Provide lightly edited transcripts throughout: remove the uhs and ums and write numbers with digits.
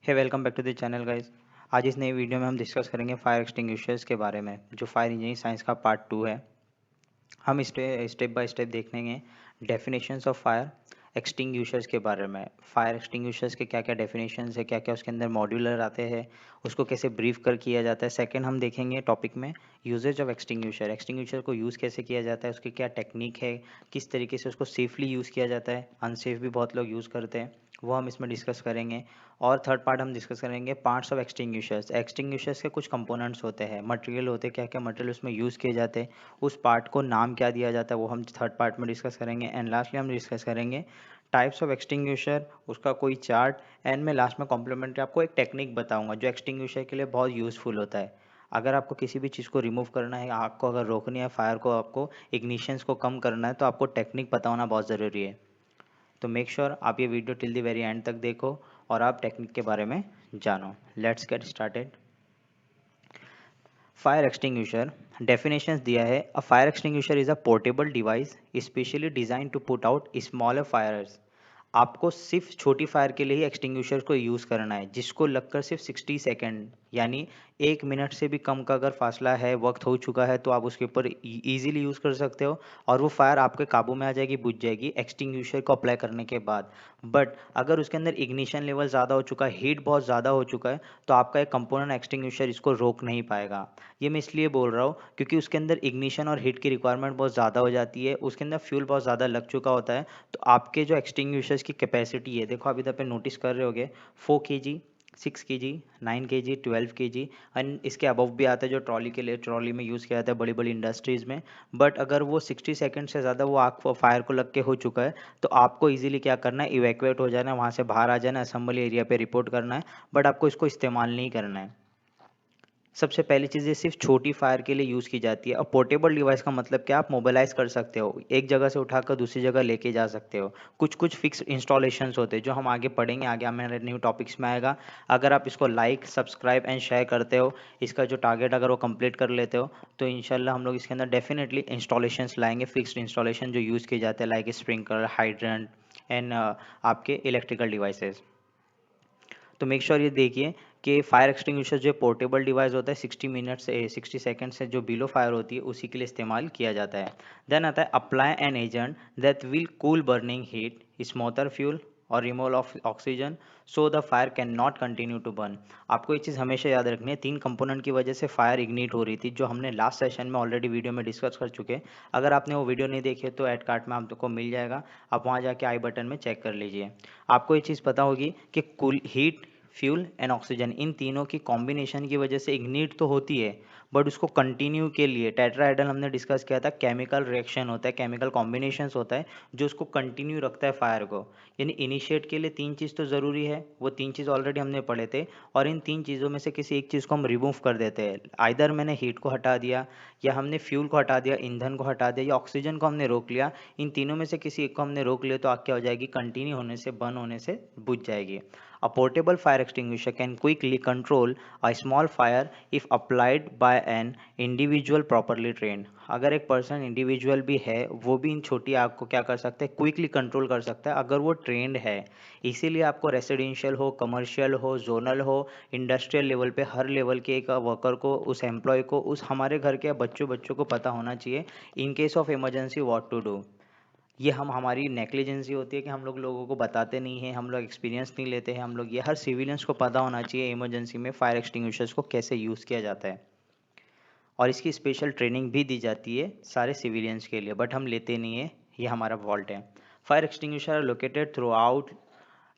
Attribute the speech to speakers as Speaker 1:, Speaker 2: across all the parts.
Speaker 1: Hey welcome back to the channel guys. आज इस नई वीडियो में हम डिस्कस करेंगे फायर एक्सटिंग्विशर्स के बारे में, जो फायर इंजीनियरिंग साइंस का पार्ट 2 है। हम स्टेप बाय स्टेप देखेंगे डेफिनेशंस ऑफ फायर एक्सटिंग्विशर्स के बारे में। फायर एक्सटिंग्विशर्स के क्या क्या डेफिनेशंस है, क्या क्या उसके अंदर मॉड्यूलर आते हैं, उसको कैसे ब्रीफ कर किया जाता है। सेकंड हम देखेंगे टॉपिक में यूजेज ऑफ एक्सटिंग्विशर, एक्सटिंग्विशर को यूज़ कैसे किया जाता है, उसकी क्या टेक्निक है, किस तरीके से उसको सेफली यूज़ किया जाता है। अनसेफ भी बहुत लोग यूज़ करते हैं, वो हम इसमें डिस्कस करेंगे। और थर्ड पार्ट हम डिस्कस करेंगे पार्ट्स ऑफ एक्सटिंग्विशर्स। एक्सटिंग्विशर्स के कुछ कंपोनेंट्स होते हैं, मटेरियल होते हैं, क्या क्या मटेरियल उसमें यूज़ किए जाते हैं, उस पार्ट को नाम क्या दिया जाता है, वो हम थर्ड पार्ट में डिस्कस करेंगे। एंड लास्टली हम डिस्कस करेंगे टाइप्स ऑफ एक्सटिंग्विशर, उसका कोई चार्ट। एंड में लास्ट में कॉम्प्लीमेंट्री आपको एक टेक्निक बताऊंगा जो एक्सटिंग्विशर के लिए बहुत यूज़फुल होता है। अगर आपको किसी भी चीज़ को रिमूव करना है, आग को अगर रोकनी है, फायर को, आपको इग्निशंस को कम करना है, तो आपको टेक्निक पता होना बहुत ज़रूरी है। तो मेक श्योर आप ये video till the very end तक देखो और आप टेक्निक के बारे में जानो। Let's get started. Fire extinguisher definitions दिया है। A fire extinguisher is a portable device specially design to put out smaller fires. आपको सिर्फ छोटी फायर के लिए ही एक्सटिंग्विशर को यूज़ करना है, जिसको लगकर सिर्फ 60 सेकेंड यानी 1 मिनट से भी कम का अगर फासला है, वक्त हो चुका है, तो आप उसके ऊपर इजीली यूज़ कर सकते हो और वो फायर आपके काबू में आ जाएगी, बुझ जाएगी एक्सटिंग्विशर को अप्लाई करने के बाद। बट अगर उसके अंदर इग्निशन लेवल ज़्यादा हो चुका है, हीट बहुत ज़्यादा हो चुका है, तो आपका एक कंपोनेंट एक्सटिंग्विशर इसको रोक नहीं पाएगा। ये मैं इसलिए बोल रहा हूँ क्योंकि उसके अंदर इग्निशन और हीट की रिक्वायरमेंट बहुत ज़्यादा हो जाती है, उसके अंदर फ्यूल बहुत ज़्यादा लग चुका होता है। तो आपके जो एक्सटिंग्विशर्स की कैपेसिटी है, देखो आप इधर पे नोटिस कर रहे होगे, 4 kg, 6 kg, 9 kg, 12 kg and इसके अबव भी आता है, जो ट्रॉली के लिए ट्रॉली में यूज़ किया जाता है बड़ी बड़ी इंडस्ट्रीज़ में। बट अगर वो 60 सेकेंड से ज़्यादा वो आग फायर को लग के हो चुका है, तो आपको इजीली क्या करना है, इवैक्यूएट हो जाना है, वहाँ से बाहर आ जाना है, असेंबली एरिया पे रिपोर्ट करना है। बट आपको इसको इस्तेमाल नहीं करना है। सबसे पहली चीज़, ये सिर्फ छोटी फायर के लिए यूज़ की जाती है। और पोर्टेबल डिवाइस का मतलब क्या, आप मोबालाइज कर सकते हो, एक जगह से उठाकर दूसरी जगह लेके जा सकते हो। कुछ कुछ फिक्स इंस्टॉलेशंस होते हैं जो हम आगे पढ़ेंगे, आगे हमारे न्यू टॉपिक्स में आएगा। अगर आप इसको लाइक सब्सक्राइब एंड शेयर करते हो, इसका जो टारगेट अगर वो कंप्लीट कर लेते हो, तो इंशाल्लाह हम लोग इसके अंदर डेफिनेटली इंस्टॉलेशंस लाएंगे, फिक्स्ड इंस्टॉलेशन जो यूज़ किए जाते हैं, लाइक स्प्रिंकलर, हाइड्रेंट एंड आपके इलेक्ट्रिकल डिवाइसेस। तो मेक श्योर ये देखिए कि फायर एक्सटिंग्विशर जो पोर्टेबल डिवाइस होता है, 60 मिनट से 60 सेकेंड से जो बिलो फायर होती है, उसी के लिए इस्तेमाल किया जाता है। देन आता है apply an agent that will cool burning heat, smother fuel और removal of oxygen so the fire cannot continue to burn. आपको ये चीज़ हमेशा याद रखनी है, 3 कंपोनेंट की वजह से फायर इग्निट हो रही थी, जो हमने लास्ट सेशन में ऑलरेडी वीडियो में डिस्कस कर चुके हैं। अगर आपने वो वीडियो नहीं देखी है तो एड कार्ड में आपको मिल जाएगा, आप वहाँ जाके आई बटन में चेक कर लीजिए। आपको ये चीज़ पता होगी कि cool heat, fuel and oxygen, इन तीनों की कॉम्बिनेशन की वजह से इग्निट तो होती है, बट उसको कंटिन्यू के लिए टेट्राहेड्रल हमने डिस्कस किया था, केमिकल रिएक्शन होता है, केमिकल कॉम्बिनेशंस होता है जो उसको कंटिन्यू रखता है फायर को। यानी इनिशिएट के लिए 3 चीज़ तो ज़रूरी है, वो 3 चीज़ ऑलरेडी हमने पढ़े थे। और इन 3 चीज़ों में से किसी एक चीज़ को हम रिमूव कर देते हैं, आइदर मैंने हीट को हटा दिया, या हमने फ्यूल को हटा दिया, ईंधन को हटा दिया, या ऑक्सीजन को हमने रोक लिया। इन तीनों में से किसी एक को हमने रोक लिया, तो आग क्या हो जाएगी, कंटिन्यू होने से, बर्न होने से बुझ जाएगी। A portable fire extinguisher can quickly control a small fire if applied by an individual properly trained। अगर एक पर्सन इंडिविजुअल भी है, वो भी इन छोटी आग को क्या कर सकता है, क्विकली कंट्रोल कर सकता है, अगर वो ट्रेंड है। इसीलिए आपको रेसिडेंशियल हो, कमर्शियल हो, जोनल हो, इंडस्ट्रियल लेवल पे, हर लेवल के एक वर्कर को, उस एम्प्लॉय को, उस हमारे घर के बच्चों बच्चों को पता होना चाहिए in case of emergency what to do. ये हम हमारी नेग्लिजेंसी होती है कि हम लोगों को बताते नहीं हैं, हम लोग एक्सपीरियंस नहीं लेते हैं हम लोग। ये हर सिविलियंस को पता होना चाहिए इमरजेंसी में फायर एक्सटिंग्विशर्स को कैसे यूज़ किया जाता है। और इसकी स्पेशल ट्रेनिंग भी दी जाती है सारे सिविलियंस के लिए, बट हम लेते नहीं है, ये हमारा फॉल्ट है। Fire extinguisher are located throughout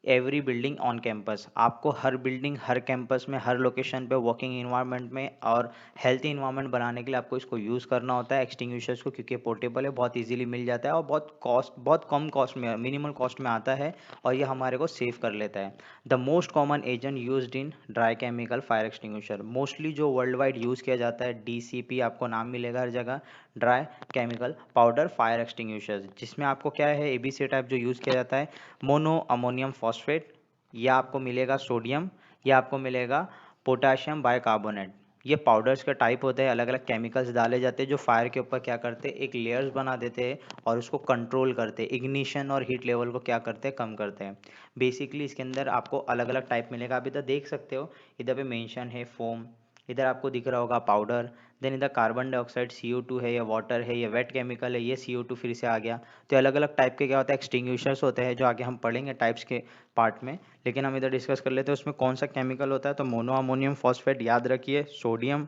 Speaker 1: every building on campus. आपको हर बिल्डिंग, हर कैंपस में, हर लोकेशन पे, वर्किंग इन्वायरमेंट में और हेल्थी इन्वायरमेंट बनाने के लिए आपको इसको यूज़ करना होता है एक्सटिंग्विशर्स को, क्योंकि पोर्टेबल है, बहुत इजीली मिल जाता है और बहुत कम कॉस्ट में, मिनिमल कॉस्ट में आता है, और ये हमारे को सेव कर लेता है। The most common agent used in dry chemical fire extinguisher, mostly जो वर्ल्ड वाइड यूज़ किया जाता है, DCP आपको नाम मिलेगा हर जगह, dry chemical powder fire extinguishers, जिसमें आपको क्या है, ABC टाइप जो यूज़ किया जाता है, मोनो अमोनियम फॉस्फेट, या आपको मिलेगा सोडियम, या आपको मिलेगा पोटाशियम बाइकार्बोनेट। ये पाउडर्स का टाइप होते हैं, अलग अलग केमिकल्स डाले जाते हैं जो फायर के ऊपर क्या करते हैं, एक लेयर्स बना देते हैं और उसको कंट्रोल करते हैं, इग्निशन और हीट लेवल को क्या करते हैं, कम करते हैं। बेसिकली इसके अंदर आपको अलग अलग टाइप मिलेगा, आप इधर देख सकते हो, इधर पे मेंशन है फोम, इधर आपको दिख रहा होगा पाउडर, देन इधर कार्बन डाइऑक्साइड CO2 है या वाटर है या वेट केमिकल है, ये CO2 फिर से आ गया। तो अलग अलग टाइप के क्या होता है, एक्सटिंग्विशर्स होते हैं जो आगे हम पढ़ेंगे टाइप्स के पार्ट में, लेकिन हम इधर डिस्कस कर लेते हैं उसमें कौन सा केमिकल होता है। तो मोनो अमोनियम फॉस्फेट याद रखिए, सोडियम,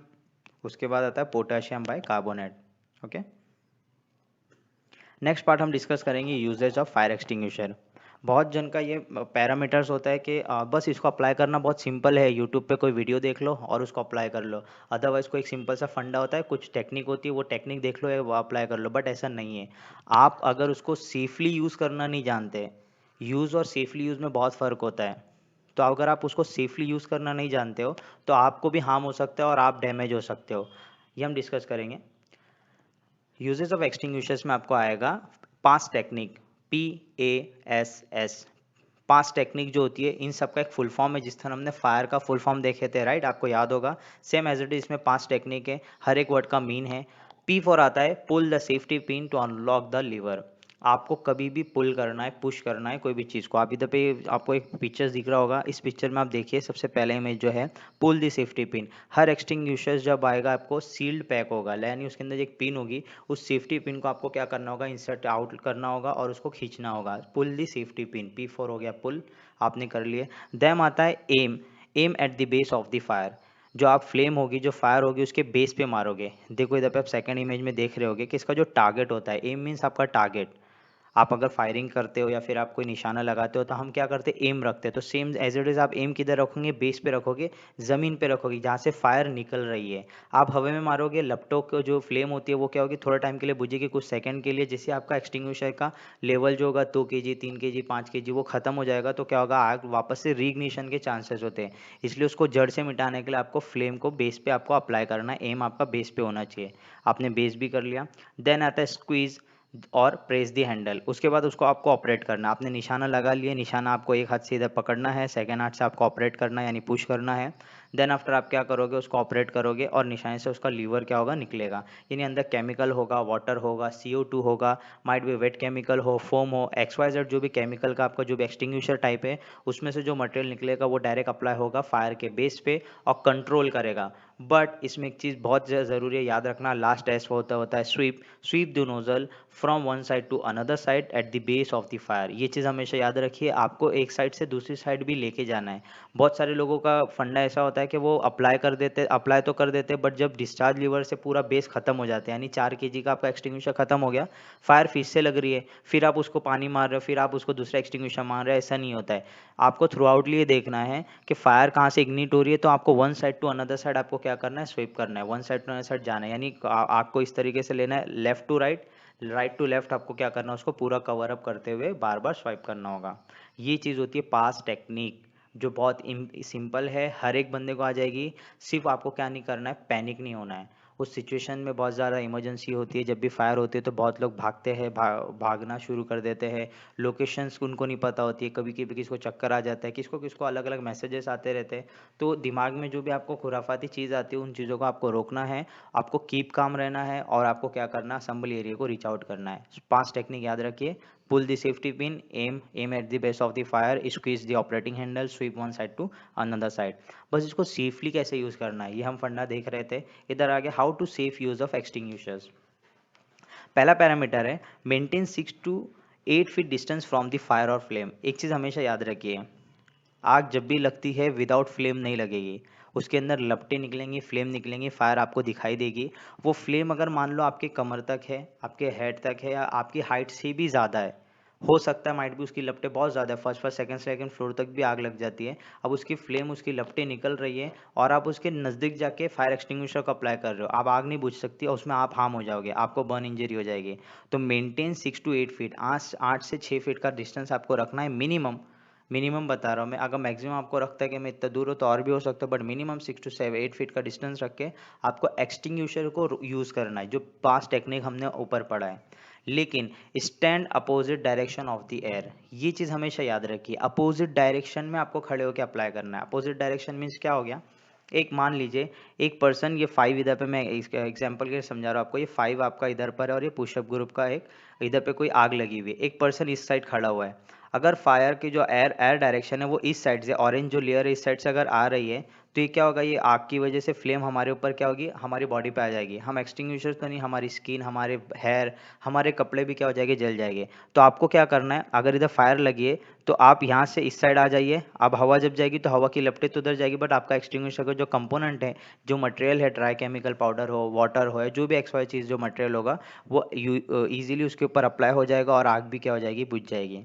Speaker 1: उसके बाद आता है potassium by carbonate. Okay, next part हम डिस्कस करेंगे यूजेज ऑफ फायर एक्सटिंग्विशर। बहुत जन का ये पैरामीटर्स होता है कि बस इसको अप्लाई करना बहुत सिंपल है, यूट्यूब पे कोई वीडियो देख लो और उसको अप्लाई कर लो। अदरवाइज कोई एक सिंपल सा फंडा होता है, कुछ टेक्निक होती है, वो टेक्निक देख लो या वो अप्लाई कर लो, बट ऐसा नहीं है। आप अगर उसको सेफली यूज़ करना नहीं जानते, यूज़ और सेफली यूज़ में बहुत फ़र्क होता है। तो अगर आप उसको सेफली यूज़ करना नहीं जानते हो तो आपको भी हार्म हो सकता है और आप डैमेज हो सकते हो, ये हम डिस्कस करेंगे। यूजेस ऑफ एक्सटिंग्विशर्स में आपको आएगा पास टेक्निक, PASS। पास टेक्निक जो होती है, इन सब का एक फुल फॉर्म है, जिस तरह हमने फायर का फुल फॉर्म देखे थे, राइट, आपको याद होगा। सेम एज इट इज इसमें पास टेक्निक है, हर एक वर्ड का मीन है। P फॉर आता है pull the safety pin to unlock the lever. आपको कभी भी पुल करना है, पुश करना है कोई भी चीज़ को। आप इधर पे आपको एक पिक्चर्स दिख रहा होगा, इस पिक्चर में आप देखिए सबसे पहले इमेज जो है, पुल द सेफ्टी पिन। हर एक्सटिंग्विशर जब आएगा आपको सील्ड पैक होगा, यानी उसके अंदर एक पिन होगी, उस सेफ्टी पिन को आपको क्या करना होगा, इंसर्ट आउट करना होगा और उसको खींचना होगा। पुल द सेफ्टी पिन, P4 हो गया पुल, आपने कर लिए। देन आता है aim, aim at the base of the fire. जो आप फ्लेम होगी, जो फायर होगी, उसके बेस पे मारोगे। देखो इधर पे आप सेकंड इमेज में देख रहे होगे कि इसका जो टारगेट होता है, एम मीन्स आपका टारगेट। आप अगर फायरिंग करते हो या फिर आप कोई निशाना लगाते हो तो हम क्या करते हैं, एम रखते हैं। तो सेम एज इट इज आप एम किधर रखोगे, बेस पे रखोगे, ज़मीन पे रखोगे जहाँ से फायर निकल रही है। आप हवा में मारोगे, लपटों को जो फ्लेम होती है वो क्या होगी, थोड़ा टाइम के लिए बुझेगी, कुछ सेकंड के लिए, जिससे आपका एक्सटिंग्विशर का लेवल जो होगा 2 kg 3 kg 5 kg वो खत्म हो जाएगा। तो क्या होगा, आग वापस से रीइग्निशन के चांसेस होते हैं। इसलिए उसको जड़ से मिटाने के लिए आपको फ्लेम को बेस पे आपको अप्लाई करना है, एम आपका बेस पे होना चाहिए। आपने बेस भी कर लिया। देन आता है स्क्वीज और प्रेस दी हैंडल। उसके बाद उसको आपको ऑपरेट करना, आपने निशाना लगा लिया, निशाना आपको एक हाथ से इधर पकड़ना है, सेकंड हाथ से आपको ऑपरेट करना है, यानी पुश करना है। देन आफ्टर आप क्या करोगे, उसको ऑपरेट करोगे और निशाने से उसका लीवर क्या होगा, निकलेगा। यानी अंदर केमिकल होगा, वाटर होगा, CO2 होगा, माइट भी वेट केमिकल हो, फोम हो, XYZ जो भी केमिकल का आपका जो भी एक्सटिंग्विशर टाइप है, उसमें से जो मटेरियल निकलेगा वो डायरेक्ट अप्लाई होगा फायर के बेस पे और कंट्रोल करेगा। बट इसमें एक चीज़ बहुत ज़रूरी है, याद रखना, लास्ट एस होता है sweep, sweep the nozzle from one side to another side at the base of the fire. ये चीज़ हमेशा याद रखिए, आपको एक साइड से दूसरी साइड भी लेके जाना है। बहुत सारे लोगों का फंडा ऐसा होता है कि वो अप्लाई तो कर देते, बट जब डिस्चार्ज लीवर से पूरा बेस खत्म हो जाता है, यानी 4 kg का आपका एक्सटिंग्विशर खत्म हो गया, फायर फिर से लग रही है, फिर आप उसको पानी मार रहे हो, फिर आप उसको दूसरा एक्सटिंग्विशर मार रहे हो, ऐसा नहीं होता है। आपको थ्रू आउटली ये देखना है कि फायर कहाँ से इग्निट हो रही है, तो आपको one side to another side आपको क्या करना है, स्वीप करना है, one side to another side जाना है। यानी आपको इस तरीके से लेना है, left to right, right to left, आपको क्या करना है, उसको पूरा कवर अप करते हुए बार बार स्वाइप करना होगा। ये चीज़ होती है पास टेक्निक, जो बहुत सिंपल है, हर एक बंदे को आ जाएगी। सिर्फ आपको क्या नहीं करना है, पैनिक नहीं होना है। उस सिचुएशन में बहुत ज़्यादा इमरजेंसी होती है, जब भी फायर होती है तो बहुत लोग भागते हैं, भागना शुरू कर देते हैं। लोकेशंस उनको नहीं पता होती है, कभी कभी किसको चक्कर आ जाता है, किसको किसको अलग अलग मैसेजेस आते रहते हैं। तो दिमाग में जो भी आपको खुराफाती चीज़ आती है, उन चीज़ों को आपको रोकना है, आपको कीप काम रहना है और आपको क्या करना है, संभल एरिया को रीच आउट करना है। 5 टेक्निक याद रखिए, pull the safety pin, aim at the base of the fire, squeeze the operating handle, sweep one side to another side। बस इसको सेफली कैसे यूज़ करना है ये हम फंडा देख रहे थे। इधर आगे how to safe use of extinguishers. पहला पैरामीटर है maintain 6 to 8 feet distance from the fire और फ्लेम। एक चीज़ हमेशा याद रखिए, आग जब भी लगती है विदाउट फ्लेम नहीं लगेगी, उसके अंदर लपटें निकलेंगी, फ्लेम निकलेंगी, फायर आपको दिखाई देगी। वो फ्लेम अगर मान लो आपके कमर तक है, आपके हेड तक है या आपकी हाइट से भी ज़्यादा है, हो सकता है माइट भी उसकी लपटें बहुत ज़्यादा है, first first second second floor तक भी आग लग जाती है। अब उसकी फ्लेम, उसकी लपटें निकल रही है और आप उसके नज़दीक जाके फायर एक्सटिंग्विशर को अप्लाई कर रहे हो, आप आग नहीं बुझ सकती और उसमें आप हार्म हो जाओगे, आपको बर्न इंजरी हो जाएगी। तो मेंटेन 6 to 8 फीट, 8 से 6 फीट का डिस्टेंस आपको रखना है मिनिमम। मिनिमम बता रहा हूँ मैं, अगर मैक्सिमम आपको रखता है कि मैं इतना दूर हूँ तो और भी हो सकता है, बट मिनिमम 6 to 8 फीट का डिस्टेंस रख के आपको एक्सटिंग्विशर को यूज़ करना है, जो पास टेक्निक हमने ऊपर पढ़ा है। लेकिन stand opposite direction of the air, ये चीज़ हमेशा याद रखिए, अपोजिट डायरेक्शन में आपको खड़े होकर अप्लाई करना है। अपोजिट डायरेक्शन मीन्स क्या हो गया, एक मान लीजिए एक पर्सन, ये 5 इधर पे, मैं इसका एग्जांपल के लिए समझा रहा हूँ आपको, ये 5 आपका इधर पर है और ये पुशअप ग्रुप का एक इधर पे कोई आग लगी हुई है, एक पर्सन इस साइड खड़ा हुआ है। अगर फायर की जो एयर एयर डायरेक्शन है वो इस साइड से, ऑरेंज जो लेयर है इस साइड से अगर आ रही है, तो ये क्या होगा, ये आग की वजह से फ्लेम हमारे ऊपर क्या होगी, हमारी बॉडी पे आ जाएगी। हम एक्सटिंग्विशर तो नहीं, हमारी स्किन, हमारे हेयर, हमारे कपड़े भी क्या हो जाएंगे, जल जाएंगे। तो आपको क्या करना है, अगर इधर फायर लगी है तो आप यहाँ से इस साइड आ जाइए। अब हवा जब जाएगी तो हवा की लपटें तो उधर जाएगी, बट आपका एक्सटिंग्विशर का जो कंपोनेंट है, जो मटेरियल है, ड्राई केमिकल पाउडर हो, वाटर हो, या जो भी एक्स वाई चीज़ जो मटेरियल होगा, वो ईजिली उसके ऊपर अप्लाई हो जाएगा और आग भी क्या हो जाएगी, बुझ जाएगी।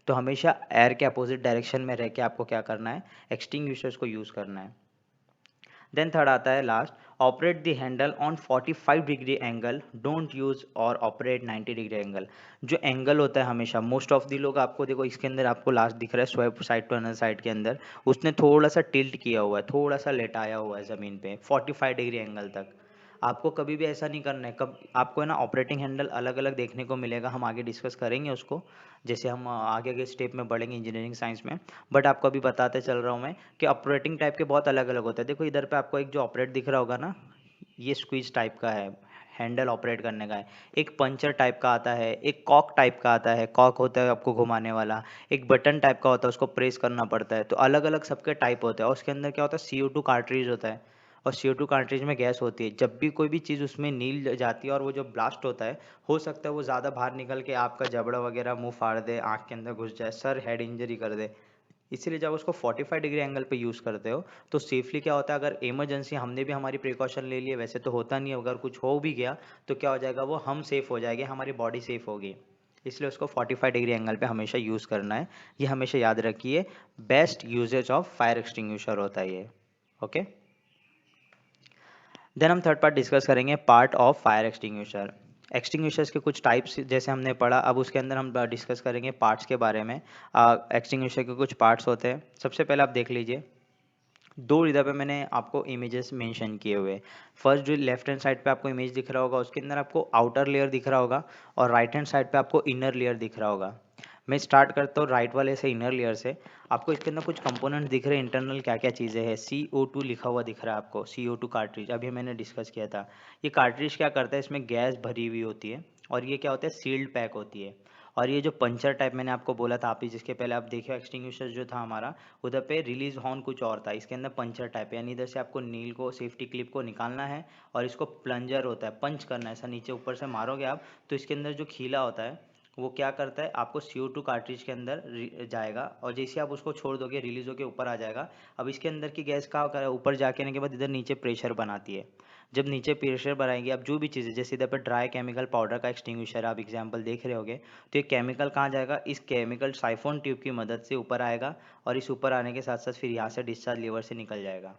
Speaker 1: तो हमेशा एयर के अपोजिट डायरेक्शन में रह के आपको क्या करना है, एक्सटिंग्विशर्स को यूज़ करना है। देन थर्ड आता है last, operate the handle on 45 degree angle, don't use और ऑपरेट 90 डिग्री एंगल। जो एंगल होता है हमेशा, मोस्ट ऑफ दी लोग, आपको देखो इसके अंदर आपको लास्ट दिख रहा है swap side to another side के अंदर, उसने थोड़ा सा टिल्ट किया हुआ है, थोड़ा सा लेटाया हुआ है ज़मीन पे 45 डिग्री एंगल तक। आपको कभी भी ऐसा नहीं करना है, कब आपको है ना ऑपरेटिंग हैंडल अलग अलग देखने को मिलेगा, हम आगे डिस्कस करेंगे उसको, जैसे हम आगे के स्टेप में बढ़ेंगे इंजीनियरिंग साइंस में। बट आपको अभी बताते चल रहा हूँ मैं कि ऑपरेटिंग टाइप के बहुत अलग अलग होते हैं। देखो इधर पे आपको एक जो ऑपरेट दिख रहा होगा ना, ये स्क्वीज टाइप का है, हैंडल ऑपरेट करने का है। एक पंचर टाइप का आता है, एक कॉक टाइप का आता है, कॉक होता है आपको घुमाने वाला, एक बटन टाइप का होता है, उसको प्रेस करना पड़ता है। तो अलग अलग सबके टाइप होते हैं, और उसके अंदर क्या होता है, CO2 कार्ट्रिज होता है, और CO2 कार्ट्रिज में गैस होती है। जब भी कोई भी चीज़ उसमें नील जाती है और वो जो ब्लास्ट होता है, हो सकता है वो ज़्यादा बाहर निकल के आपका जबड़ा वगैरह मुंह फाड़ दे, आँख के अंदर घुस जाए, सर हेड इंजरी कर दे। इसीलिए जब उसको 45 डिग्री एंगल पे यूज़ करते हो तो सेफली क्या होता है, अगर इमरजेंसी, हमने भी हमारी प्रिकॉशन ले लिए, वैसे तो होता नहीं है, अगर कुछ हो भी गया तो क्या हो जाएगा, वो हम सेफ हो जाएंगे, हमारी बॉडी सेफ होगी। इसलिए उसको 45 डिग्री एंगल पे हमेशा यूज़ करना है, ये हमेशा याद रखिए। Best usages of fire extinguisher होता है ये। ओके, देन हम थर्ड पार्ट डिस्कस करेंगे, part of fire extinguisher. Extinguishers के कुछ टाइप्स जैसे हमने पढ़ा, अब उसके अंदर हम डिस्कस करेंगे पार्ट्स के बारे में। एक्सटिंग्विशर के कुछ पार्ट्स होते हैं। सबसे पहले आप देख लीजिए, दो इधर पे मैंने आपको इमेजेस मेंशन किए हुए। फर्स्ट जो लेफ्ट हैंड साइड पे आपको इमेज दिख रहा होगा, उसके अंदर आपको आउटर लेयर दिख रहा होगा, और राइट हैंड साइड पे आपको इनर लेयर दिख रहा होगा। मैं स्टार्ट करता हूँ राइट वाले से, इनर लेयर से। आपको इसके अंदर कुछ कंपोनेंट दिख रहे हैं, इंटरनल क्या क्या चीज़ें हैं। CO2 लिखा हुआ दिख रहा है आपको, CO2 कार्ट्रिज, अभी मैंने डिस्कस किया था। ये कार्ट्रिज क्या करता है, इसमें गैस भरी हुई होती है, और ये क्या होता है, सील्ड पैक होती है। और ये जो पंचर टाइप मैंने आपको बोला था, आप ही जिसके पहले आप देखिए एक्सटिंग्विशर जो था हमारा, उधर पे रिलीज हॉर्न कुछ और था, इसके अंदर पंचर टाइप है, यानी इधर से आपको नील को, सेफ्टी क्लिप को निकालना है, और इसको प्लंजर होता है, पंच करना है, ऐसा नीचे ऊपर से मारोगे आप, तो इसके अंदर जो खीला होता है वो क्या करता है, आपको CO2 कार्ट्रिज के अंदर जाएगा, और जैसे आप उसको छोड़ दोगे, रिलीज होकर ऊपर आ जाएगा। अब इसके अंदर की गैस का ऊपर जाके आने के बाद इधर नीचे प्रेशर बनाती है। जब नीचे प्रेशर बनाएंगे, अब जो भी चीज़ें, जैसे इधर पर ड्राई केमिकल पाउडर का एक्सटिंग्विशर आप एग्जाम्पल देख रहे होगे, तो ये केमिकल कहाँ जाएगा, इस केमिकल साइफोन ट्यूब की मदद से ऊपर आएगा, और इस ऊपर आने के साथ साथ फिर यहाँ से डिस्चार्ज लीवर से निकल जाएगा।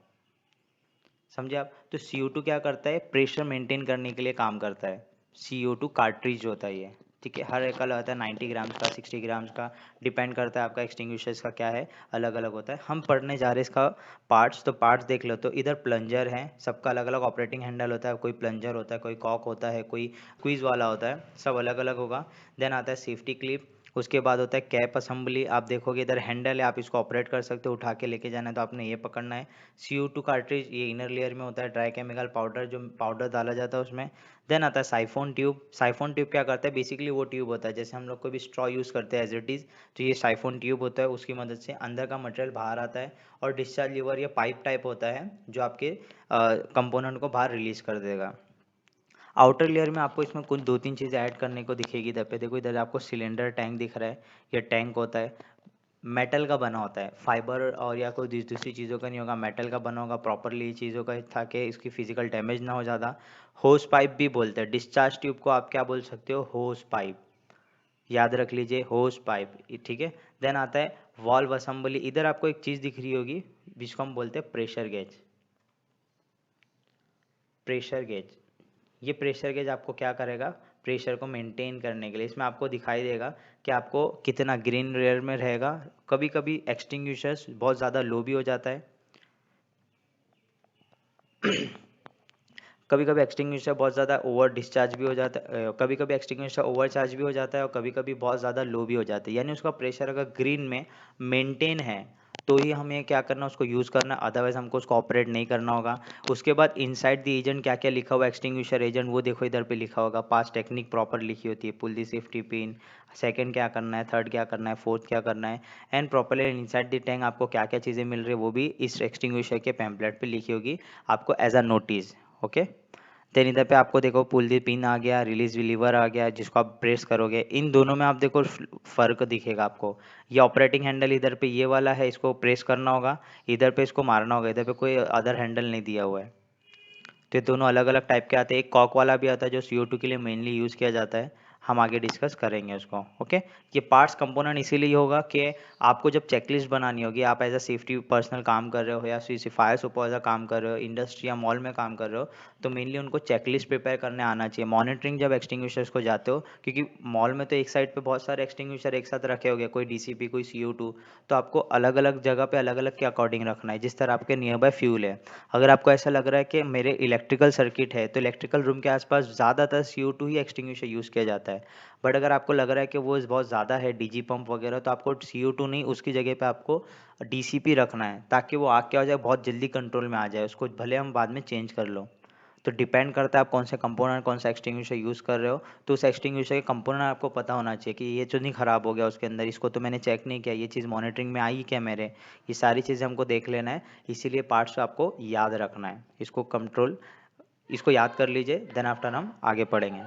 Speaker 1: समझे आप? तो CO2 क्या करता है, प्रेशर मेंटेन करने के लिए काम करता है। CO2 कार्ट्रिज होता है ये, ठीक है। हर एक का होता है 90 ग्राम्स का, 60 ग्राम्स का, डिपेंड करता है आपका एक्सटिंग्विशर्स का क्या है, अलग अलग होता है। हम पढ़ने जा रहे हैं इसका पार्ट्स, तो पार्ट्स देख लो। तो इधर प्लंजर है, सबका अलग अलग ऑपरेटिंग हैंडल होता है, कोई प्लंजर होता है, कोई कॉक होता है, कोई क्वीज वाला होता है, सब अलग अलग होगा। देन आता है सेफ्टी क्लिप, उसके बाद होता है कैप असेंबली। आप देखोगे इधर हैंडल है, आप इसको ऑपरेट कर सकते हो, उठा के लेके जाना है तो आपने ये पकड़ना है। CO2 कार्ट्रिज, ये इनर लेयर में होता है, ड्राई केमिकल पाउडर, जो पाउडर डाला जाता है उसमें। देन आता है साइफोन ट्यूब। साइफोन ट्यूब क्या करता है, बेसिकली वो ट्यूब होता है, जैसे हम लोग कोई भी स्ट्रॉ यूज़ करते हैं एज इट इज़, तो ये साइफोन ट्यूब होता है, उसकी मदद से अंदर का मटेरियल बाहर आता है। और डिस्चार्ज लीवर, ये पाइप टाइप होता है जो आपके कंपोनेंट को बाहर रिलीज कर देगा। आउटर लेयर में आपको इसमें कुछ दो तीन चीज़ें ऐड करने को दिखेगी इधर पे। देखो इधर आपको सिलेंडर टैंक दिख रहा है, ये टैंक होता है, मेटल का बना होता है, फाइबर और या कोई दूसरी चीज़ों का नहीं होगा, मेटल का बना होगा प्रॉपरली चीज़ों का, ताकि इसकी फिजिकल डैमेज ना हो ज़्यादा। होस पाइप भी बोलते हैं, डिस्चार्ज ट्यूब को आप क्या बोल सकते हो, होस पाइप, याद रख लीजिए, होस पाइप, ठीक है। देन आता है वॉल्व असेंबली। इधर आपको एक चीज़ दिख रही होगी जिसको हम बोलते हैं प्रेशर गेज। प्रेशर गेज, ये प्रेशर गेज आपको क्या करेगा, प्रेशर को मेंटेन करने के लिए, इसमें आपको दिखाई देगा कि आपको कितना ग्रीन लेयर में रहेगा। कभी कभी एक्सटिंग्विशर्स बहुत ज़्यादा लो भी हो जाता है, कभी कभी एक्सटिंग्विशर बहुत ज़्यादा ओवर डिस्चार्ज भी हो जाता है, कभी कभी एक्सटिंग्विशर ओवर चार्ज भी हो जाता है, और कभी कभी बहुत ज़्यादा लो भी हो जाता है। यानी उसका प्रेशर अगर ग्रीन में मेंटेन है तो ही हमें क्या करना है, उसको यूज़ करना है, अदरवाइज हमको उसको ऑपरेट नहीं करना होगा। उसके बाद इनसाइड द एजेंट क्या क्या लिखा हुआ है एक्सटिंग्विशर एजेंट, वो देखो इधर पे लिखा होगा, 5 टेक्निक प्रॉपर लिखी होती है, पुल दी सेफ्टी पिन, सेकंड क्या करना है, थर्ड क्या करना है, फोर्थ क्या करना है, and properly inside the tank आपको क्या क्या चीज़ें मिल रही है वो भी इस एक्सटिंग्विशर के पैम्पलेट पे लिखी होगी आपको as a notice. Okay, then इधर पे आपको देखो पुल दी पिन आ गया, रिलीज लीवर आ गया, जिसको आप प्रेस करोगे इन दोनों में आप देखो फर्क दिखेगा आपको। ये ऑपरेटिंग हैंडल इधर पे ये वाला है, इसको प्रेस करना होगा, इधर पे इसको मारना होगा, इधर पे कोई अदर हैंडल नहीं दिया हुआ है। तो ये दोनों अलग अलग टाइप के आते हैं, एक कॉक वाला भी आता है जो CO2 के लिए मेनली यूज़ किया जाता है, हम आगे डिस्कस करेंगे उसको। ओके, ये पार्ट्स कंपोनेंट इसीलिए होगा कि आपको जब चेकलिस्ट बनानी होगी, आप एज अ सेफ्टी पर्सनल काम कर रहे हो या फिर फायर सुपरवाइजर काम कर रहे हो, इंडस्ट्री या मॉल में काम कर रहे हो, तो मेनली उनको चेकलिस्ट प्रिपेयर करने आना चाहिए। मॉनिटरिंग जब एक्सटिंग्विशर्स को जाते हो, क्योंकि मॉल में तो एक साइड पे बहुत सारे एक्सटिंग्विशर एक साथ रखे होंगे, कोई DCP कोई CO2, तो आपको अलग अलग जगह पे अलग अलग के अकॉर्डिंग रखना है, जिस तरह आपके नियर बाय फ्यूल है। अगर आपको ऐसा लग रहा है कि मेरे इलेक्ट्रिकल सर्किट है, तो इलेक्ट्रिकल रूम के आसपास ज़्यादातर CO2 ही एक्सटिंग्विशर यूज़ किया जाता है। बट अगर आपको लग रहा है कि वो बहुत ज़्यादा है, DG पंप वगैरह, तो आपको CO2 नहीं, उसकी जगह पे आपको DCP रखना है, ताकि वो आग क्या हो जाए, बहुत जल्दी कंट्रोल में आ जाए, उसको भले हम बाद में चेंज कर लो। तो डिपेंड करता है आप कौन से कंपोनेंट कौन सा एक्सटिंग्विशर यूज़ कर रहे हो। तो उस एक्सटिंग्विशर के कंपोनेंट आपको पता होना चाहिए कि ये तो नहीं ख़राब हो गया उसके अंदर, इसको तो मैंने चेक नहीं किया, ये चीज़ मॉनिटरिंग में आई क्या मेरे, ये सारी चीज़ें हमको देख लेना है। इसीलिए पार्ट्स आपको याद रखना है, इसको कंट्रोल, इसको याद कर लीजिए, देन आफ्टर हम आगे पढ़ेंगे।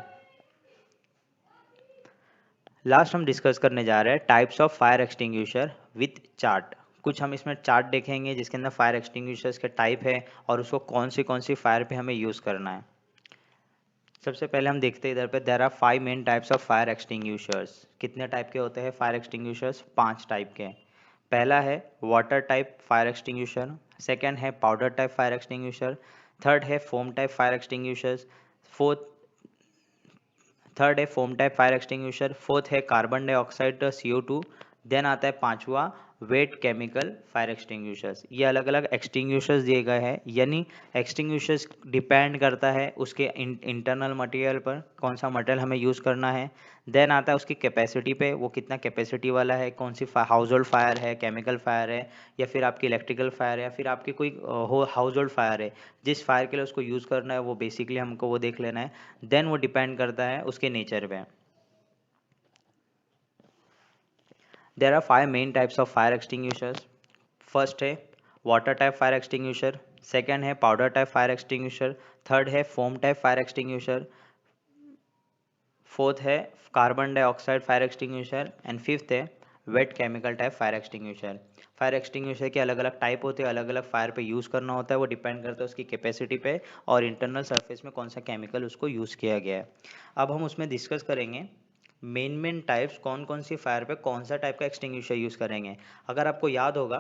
Speaker 1: लास्ट हम डिस्कस करने जा रहे हैं types of fire extinguisher with chart. कुछ हम इसमें चार्ट देखेंगे जिसके अंदर फायर एक्सटिंग्विशर्स के टाइप है और उसको कौन सी फायर पे हमें यूज़ करना है। सबसे पहले हम देखते हैं इधर पे, there are 5 main types of fire extinguishers. कितने टाइप के होते हैं फायर एक्सटिंग्विशर्स? 5 टाइप के। पहला है water type fire extinguisher, second है powder type fire extinguisher, third है foam type fire extinguishers, fourth third है foam type fire extinguisher, fourth है कार्बन डाइऑक्साइड CO2, देन आता है पांचवा वेट केमिकल फायर एक्सटिंग्विशर्स। ये अलग अलग एक्सटिंग्विशर्स दिए गए हैं, यानी एक्सटिंग्विशर्स डिपेंड करता है उसके इंटरनल मटेरियल पर, कौन सा मटेरियल हमें यूज़ करना है। देन आता है उसकी कैपेसिटी पे, वो कितना कैपेसिटी वाला है, कौन सी हाउस होल्ड फायर है, केमिकल फायर है, या फिर आपकी इलेक्ट्रिकल फायर है, या फिर आपकी कोई हाउस होल्ड फायर है, जिस फायर के लिए उसको यूज़ करना है वो बेसिकली हमको वो देख लेना है। देन वो डिपेंड करता है उसके नेचर पे। There are 5 main types of fire extinguishers. First है water type fire extinguisher, second है powder type fire extinguisher, third है foam type fire extinguisher, fourth है carbon dioxide fire extinguisher, and fifth है wet chemical type fire extinguisher. Fire extinguisher के अलग अलग type होते हैं, अलग अलग फायर पे यूज़ करना होता है, वो डिपेंड करता है उसकी कैपेसिटी पे और इंटरनल सरफेस में कौन सा केमिकल उसको यूज़ किया गया है। अब हम उसमें डिस्कस करेंगे मेन टाइप्स, कौन कौन सी फायर पे कौन सा टाइप का एक्सटिंग्विशर यूज़ करेंगे। अगर आपको याद होगा,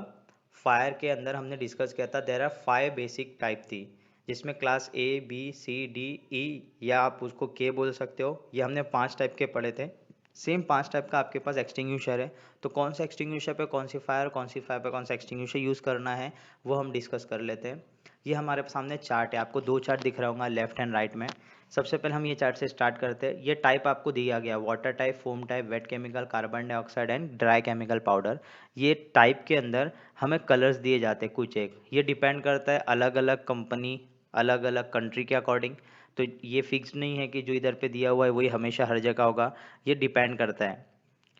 Speaker 1: फायर के अंदर हमने डिस्कस किया था देर आर 5 बेसिक टाइप थी, जिसमें class A B C D E, या आप उसको के बोल सकते हो, ये हमने 5 टाइप के पढ़े थे। सेम 5 टाइप का आपके पास एक्सटिंग्विशर है, तो कौन सा एक्सटिंग्विशर पे कौन सी फायर, कौन सी फायर पे कौन सा एक्सटिंग्विशर यूज़ करना है वो हम डिस्कस कर लेते हैं। ये हमारे सामने चार्ट है, आपको 2 चार्ट दिख रहा होगा लेफ्ट एंड राइट में। सबसे पहले हम ये चार्ट से स्टार्ट करते हैं। ये टाइप आपको दिया गया, water type, foam type, wait chemical, carbon dioxide and dry chemical powder. ये टाइप के अंदर हमें कलर्स दिए जाते हैं कुछ एक, ये डिपेंड करता है अलग अलग कंपनी अलग अलग कंट्री के अकॉर्डिंग। तो ये फिक्स नहीं है कि जो इधर पे दिया हुआ है वही हमेशा हर जगह होगा, ये डिपेंड करता है।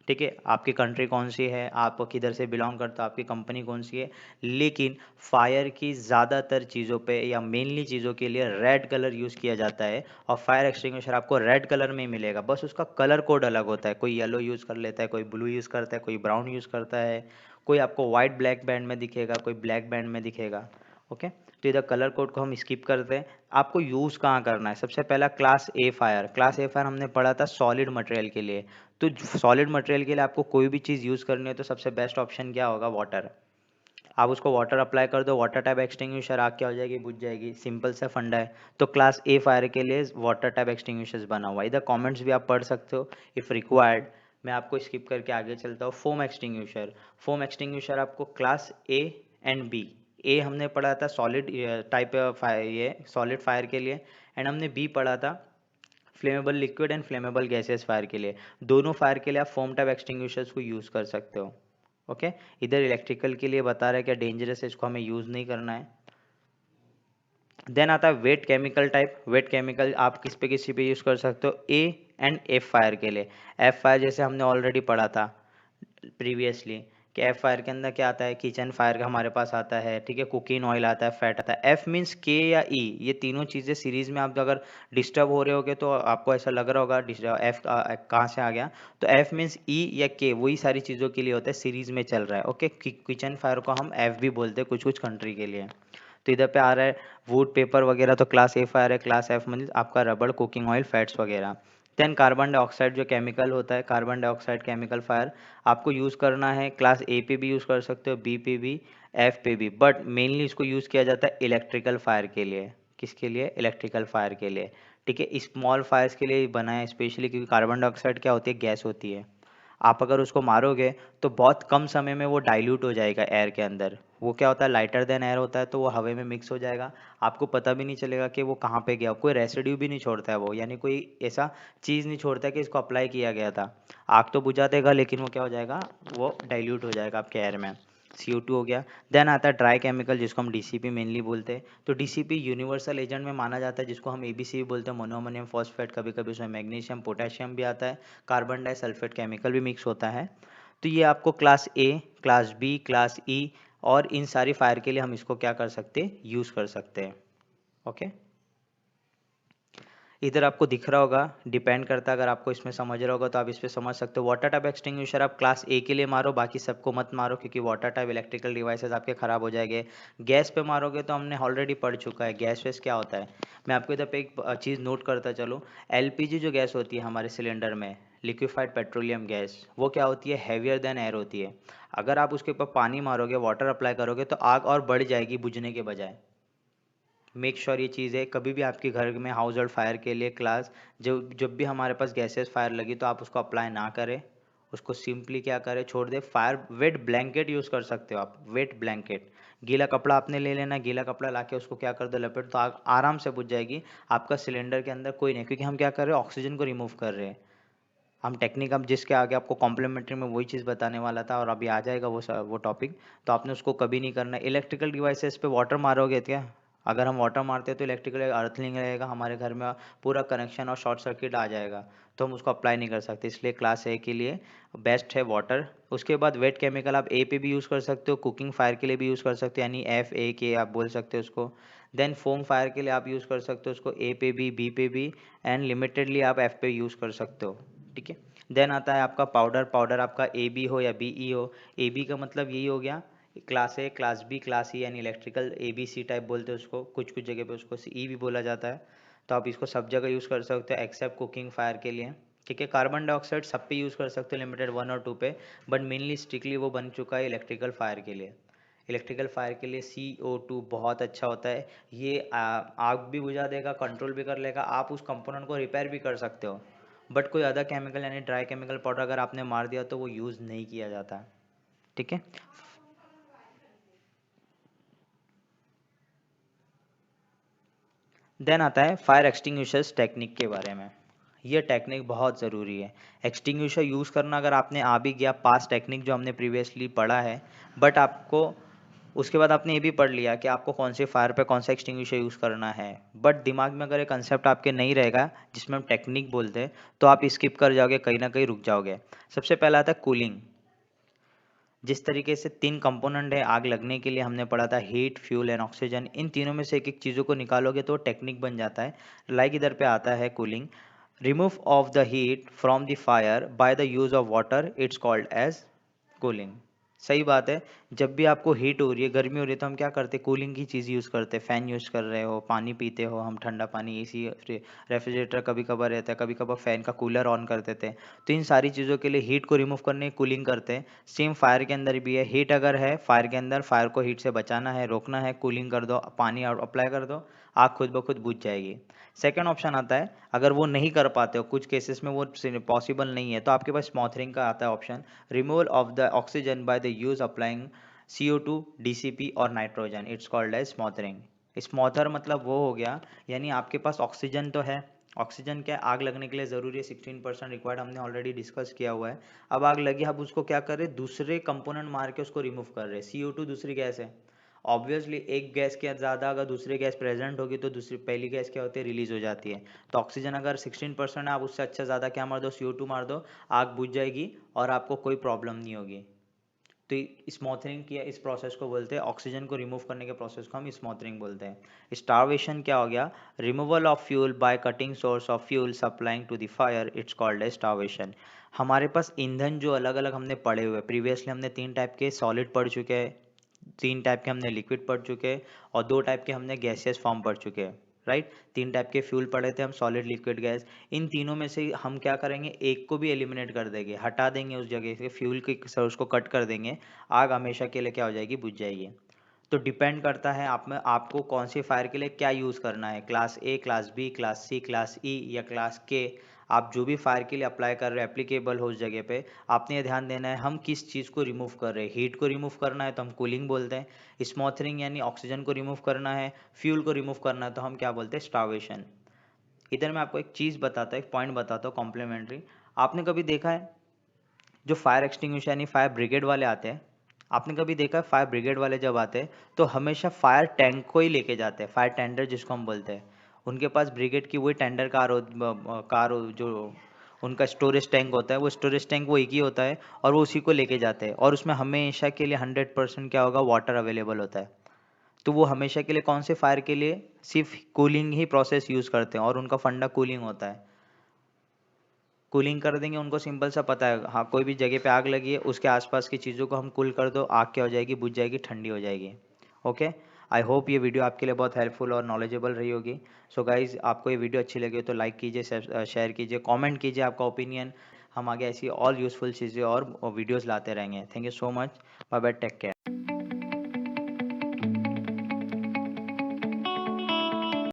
Speaker 1: ठीक है, आपकी कंट्री कौन सी है, आप किधर से बिलोंग करते हो, आपकी कंपनी कौन सी है। लेकिन फायर की ज़्यादातर चीज़ों पे या मेनली चीज़ों के लिए रेड कलर यूज़ किया जाता है, और फायर एक्सटिंग्विशर आपको रेड कलर में ही मिलेगा, बस उसका कलर कोड अलग होता है। कोई येलो यूज़ कर लेता है, कोई ब्लू यूज़ करता है, कोई ब्राउन यूज़ करता है, कोई आपको वाइट ब्लैक बैंड में दिखेगा, कोई ब्लैक बैंड में दिखेगा। ओके, तो इधर कलर कोड को हम स्किप करते हैं। आपको यूज़ कहाँ करना है, सबसे पहला क्लास ए फायर हमने पढ़ा था सॉलिड मटेरियल के लिए। तो सॉलिड मटेरियल के लिए आपको कोई भी चीज़ यूज़ करनी है तो सबसे बेस्ट ऑप्शन क्या होगा, वाटर। आप उसको वाटर अप्लाई कर दो, वाटर टाइप एक्सटिंग्विशर आग क्या हो जाएगी, बुझ जाएगी, सिंपल सा फंडा है। तो क्लास ए फायर के लिए वाटर टाइप एक्सटिंग्विशर्स बना हुआ है। इधर कमेंट्स भी आप पढ़ सकते हो इफ़ रिक्वायर्ड। मैं आपको स्किप करके आगे चलता हूँ। फोम एक्सटिंग्विशर आपको क्लास ए एंड बी, ए हमने पढ़ा था सॉलिड टाइप फायर, ये सॉलिड फायर के लिए, एंड हमने बी पढ़ा था flammable liquid and flammable gases fire के लिए। दोनों फायर के लिए आप फोम टाइप एक्सटिंग्विशर्स को यूज़ कर सकते हो। ओके, इधर इलेक्ट्रिकल के लिए बता रहा है क्या डेंजरस है, इसको हमें यूज़ नहीं करना है। देन आता है wet chemical type. Wait chemical आप किसी पे यूज़ कर सकते हो, ए एंड एफ फायर के लिए। एफ फायर जैसे हमने ऑलरेडी पढ़ा था प्रीवियसली कि एफ फायर के अंदर क्या आता है, किचन फायर का हमारे पास आता है, ठीक है, कुकिंग ऑयल आता है, फैट आता है। एफ मीन्स के या ई, ये तीनों चीज़ें सीरीज में आप अगर डिस्टर्ब हो रहे होगे तो आपको ऐसा लग रहा होगा एफ कहाँ से आ गया। तो एफ मीन्स ई या के, वही सारी चीज़ों के लिए होता है, सीरीज में चल रहा है। ओके, किचन फायर को हम एफ भी बोलते हैं कुछ कुछ कंट्री के लिए। तो इधर पे आ रहा है वुड पेपर वगैरह, तो क्लास ए फायर है। क्लास एफ मतलब आपका रबड़, कुकिंग ऑयल, फैट्स वगैरह। देन कार्बन डाइऑक्साइड जो केमिकल होता है, कार्बन डाइऑक्साइड केमिकल फायर आपको यूज़ करना है, क्लास ए पे भी यूज़ कर सकते हो, बी पे भी, एफ पे भी, बट मेनली इसको यूज़ किया जाता है इलेक्ट्रिकल फायर के लिए। किसके लिए? इलेक्ट्रिकल फायर के लिए, ठीक है। स्मॉल फायर्स के लिए बना है स्पेशली, क्योंकि कार्बन डाइऑक्साइड क्या होती है, गैस होती है। आप अगर उसको मारोगे तो बहुत कम समय में वो डाइल्यूट हो जाएगा एयर के अंदर। वो क्या होता है, लाइटर देन एयर होता है, तो वो हवा में मिक्स हो जाएगा। आपको पता भी नहीं चलेगा कि वो कहाँ पे गया, कोई रेसिड्यू भी नहीं छोड़ता है वो, यानी कोई ऐसा चीज़ नहीं छोड़ता है कि इसको अप्लाई किया गया था। आग तो बुझा देगा लेकिन वो क्या हो जाएगा, वो डाइल्यूट हो जाएगा आपके एयर में। CO2 हो गया। देन आता है ड्राई केमिकल जिसको हम DCP मेनली बोलते हैं। तो DCP यूनिवर्सल एजेंट में माना जाता है, जिसको हम ABC भी बोलते हैं, मोनोअमोनियम फॉस्फेट। कभी कभी उसमें मैग्नीशियम पोटेशियम भी आता है, कार्बन डाइसल्फेट केमिकल भी मिक्स होता है। तो ये आपको class A, class B, class E और इन सारी फायर के लिए हम इसको क्या कर सकते हैं, यूज़ कर सकते हैं। ओके, इधर आपको दिख रहा होगा, डिपेंड करता है, अगर आपको इसमें समझ रहा होगा तो आप इस पे समझ सकते हो। वाटर टाइप एक्सटिंग्विशर आप क्लास ए के लिए मारो, बाकी सबको मत मारो, क्योंकि वाटर टाइप इलेक्ट्रिकल डिवाइसेस आपके ख़राब हो जाएंगे। गैस पे मारोगे तो हमने ऑलरेडी पढ़ चुका है गैस वेस क्या होता है। मैं आपको इधर पे एक चीज़ नोट करता चलो। LPG जो गैस होती है हमारे सिलेंडर में, लिक्विफाइड पेट्रोलियम गैस, वो क्या होती है, हैवियर देन एयर होती है। अगर आप उसके ऊपर पानी मारोगे, वाटर अप्लाई करोगे, तो आग और बढ़ जाएगी बुझने के बजाय। मेक श्योर ये चीज़ है, कभी भी आपके घर में हाउस होल्ड फायर के लिए क्लास, जब भी हमारे पास गैसेस फायर लगी तो आप उसको अप्लाई ना करें। उसको सिंपली क्या करें, छोड़ दे। फायर वेट ब्लैंकेट यूज़ कर सकते हो आप, वेट ब्लैंकेट। गीला कपड़ा आपने ले लेना, गीला कपड़ा लाके उसको क्या कर दो, लपेट, तो आग आराम से बुझ जाएगी। आपका सिलेंडर के अंदर कोई नहीं, क्योंकि हम क्या कर रहे हैं, ऑक्सीजन को रिमूव कर रहे हैं। हम टेक्निक, अब जिसके आगे आपको कॉम्प्लीमेंट्री में वही चीज़ बताने वाला था और अभी आ जाएगा वो टॉपिक। तो आपने उसको कभी नहीं करना है। इलेक्ट्रिकल डिवाइसेस पे वाटर मारोगे क्या, अगर हम वाटर मारते हैं तो इलेक्ट्रिकल अर्थलिंग रहेगा हमारे घर में, पूरा कनेक्शन और शॉर्ट सर्किट आ जाएगा, तो हम उसको अप्लाई नहीं कर सकते। इसलिए क्लास ए के लिए बेस्ट है वाटर। उसके बाद वेट केमिकल आप ए पे भी यूज़ कर सकते हो, कुकिंग फायर के लिए भी यूज़ कर सकते हो, यानी FA आप बोल सकते हो उसको। देन फोम फायर के लिए आप यूज़ कर सकते हो उसको ए पे भी, बी पे भी, एंड लिमिटेडली आप F पे यूज़ कर सकते हो, ठीक है। देन आता है आपका पाउडर। पाउडर आपका AB हो या BE हो। AB का मतलब यही हो गया, class A, class B, class E, यानी इलेक्ट्रिकल ABC टाइप बोलते हैं उसको, कुछ कुछ जगह पे उसको ई भी बोला जाता है। तो आप इसको सब जगह यूज़ कर सकते हो एक्सेप्ट कुकिंग फायर के लिए, ठीक है। कार्बन डाइऑक्साइड सब पे यूज़ कर सकते हो, लिमिटेड 1 और 2 पे, बट मेनली स्ट्रिक्टली वो बन चुका है इलेक्ट्रिकल फायर के लिए। इलेक्ट्रिकल फायर के लिए CO2 बहुत अच्छा होता है। ये आग भी बुझा देगा, कंट्रोल भी कर लेगा, आप उस कंपोनेंट को रिपेयर भी कर सकते हो। बट कोई अदर केमिकल यानी ड्राई केमिकल पाउडर अगर आपने मार दिया तो वो यूज़ नहीं किया जाता, ठीक है। देन आता है फायर एक्सटिंग्विशर्स टेक्निक के बारे में। ये टेक्निक बहुत ज़रूरी है। एक्सटिंग्विशर यूज़ करना अगर आपने आ भी गया, पास टेक्निक जो हमने प्रीवियसली पढ़ा है, बट आपको उसके बाद आपने ये भी पढ़ लिया कि आपको कौन से फायर पे कौन सा एक्सटिंग्विशर यूज़ करना है, बट दिमाग में अगर ये कंसेप्ट आपके नहीं रहेगा जिसमें हम टेक्निक बोलते हैं, तो आप स्किप कर जाओगे, कहीं ना कहीं रुक जाओगे। सबसे पहला आता है कूलिंग। जिस तरीके से 3 कंपोनेंट है आग लगने के लिए, हमने पढ़ा था हीट, फ्यूल एंड ऑक्सीजन, इन तीनों में से एक एक चीज़ों को निकालोगे तो टेक्निक बन जाता है। लाइक इधर पे आता है cooling. Remove of the heat from the fire by the use of water, it's called as cooling. सही बात है। जब भी आपको हीट हो रही है, गर्मी हो रही है, तो हम क्या करते हैं, कूलिंग की चीज़ यूज़ करते हैं। फ़ैन यूज़ कर रहे हो, पानी पीते हो, हम ठंडा पानी, AC, रेफ्रिजरेटर कभी कभार रहता है, कभी कभार फ़ैन का कूलर ऑन कर देते हैं। तो इन सारी चीज़ों के लिए हीट को रिमूव करने कूलिंग करते हैं। सेम फायर के अंदर भी है, हीट अगर है फायर के अंदर, फायर को हीट से बचाना है, रोकना है, कूलिंग कर दो, पानी अप्लाई कर दो, आग खुद ब खुद बुझ जाएगी। सेकंड ऑप्शन आता है, अगर वो नहीं कर पाते हो, कुछ केसेस में वो पॉसिबल नहीं है, तो आपके पास स्मॉथरिंग का आता है option. Removal of the oxygen by the use applying CO2, DCP और नाइट्रोजन, इट्स कॉल्ड एज स्मॉथरिंग। स्मॉथर मतलब वो हो गया, यानी आपके पास ऑक्सीजन तो है, ऑक्सीजन क्या है, आग लगने के लिए ज़रूरी है, 16% रिक्वायर्ड, हमने ऑलरेडी डिस्कस किया हुआ है। अब आग लगी, अब उसको क्या कर रहे, दूसरे कंपोनेंट मार के उसको रिमूव कर रहे। CO2 दूसरी गैस है, ऑब्वियसली एक गैस के ज़्यादा अगर दूसरी गैस प्रेजेंट होगी तो दूसरी पहली गैस क्या होती है, रिलीज हो जाती है। तो ऑक्सीजन अगर 16% है, आप उससे अच्छा ज़्यादा क्या मार दो, CO2 मार दो, आग बुझ जाएगी और आपको कोई प्रॉब्लम नहीं होगी। तो स्मॉथरिंग किया, इस प्रोसेस को बोलते हैं, ऑक्सीजन को रिमूव करने के प्रोसेस को हम स्मॉथरिंग बोलते हैं। स्टारवेशन क्या हो गया, removal of fuel by cutting source of fuel supplying to the fire, it's called a starvation. हमारे पास ईंधन जो अलग अलग हमने पढ़े हुए, प्रीवियसली हमने 3 टाइप के सॉलिड पढ़ चुके हैं, 3 टाइप के हमने लिक्विड पढ़ चुके हैं, और 2 टाइप के हमने गैसियस फॉर्म पढ़ चुके हैं, राइट। 3 टाइप के फ्यूल पढ़े थे हम, सॉलिड, लिक्विड, गैस। इन तीनों में से हम क्या करेंगे, एक को भी एलिमिनेट कर देंगे, हटा देंगे उस जगह से, फ्यूल के सोर्स को कट कर देंगे, आग हमेशा के लिए क्या हो जाएगी, बुझ जाएगी। तो डिपेंड करता है आप में, आपको कौन सी फायर के लिए क्या यूज़ करना है, class A, class B, class C, class E या क्लास के। आप जो भी फायर के लिए अप्लाई कर रहे हैं, एप्लीकेबल हो उस जगह पे, आपने ये ध्यान देना है हम किस चीज़ को रिमूव कर रहे हैं। हीट को रिमूव करना है तो हम कूलिंग बोलते हैं, स्मॉथरिंग यानी ऑक्सीजन को रिमूव करना है, फ्यूल को रिमूव करना है तो हम क्या बोलते हैं, स्टार्वेशन। इधर मैं आपको एक चीज़ बताता हूँ, एक पॉइंट बताता हूँ कॉम्प्लीमेंट्री। आपने कभी देखा है जो फायर एक्सटिंग्विशर यानी फायर ब्रिगेड वाले आते हैं, आपने कभी देखा है फायर ब्रिगेड वाले जब आते हैं तो हमेशा फायर टैंक को ही लेके जाते हैं, फायर टेंडर जिसको हम बोलते हैं। उनके पास ब्रिगेड की वही टेंडर जो उनका स्टोरेज टैंक होता है, वो स्टोरेज टैंक वो एक ही होता है, और वो उसी को लेके जाते हैं, और उसमें हमेशा के लिए 100% क्या होगा, वाटर अवेलेबल होता है। तो वो हमेशा के लिए कौन से फायर के लिए सिर्फ कूलिंग ही प्रोसेस यूज़ करते हैं, और उनका फंडा कूलिंग होता है। कूलिंग कर देंगे, उनको सिंपल सा पता है, हाँ कोई भी जगह पे आग लगी है, उसके आसपास की चीज़ों को हम कूल कर दो, आग क्या हो जाएगी, बुझ जाएगी, ठंडी हो जाएगी। ओके। आई होप ये वीडियो आपके लिए बहुत हेल्पफुल और नॉलेजेबल रही होगी। सो गाइज, आपको ये वीडियो अच्छी लगी हो तो लाइक कीजिए, शेयर कीजिए, कमेंट कीजिए आपका ओपिनियन। हम आगे ऐसी और यूज़फुल चीज़ें और वीडियोज़ लाते रहेंगे। Thank you so much. Bye bye, take care.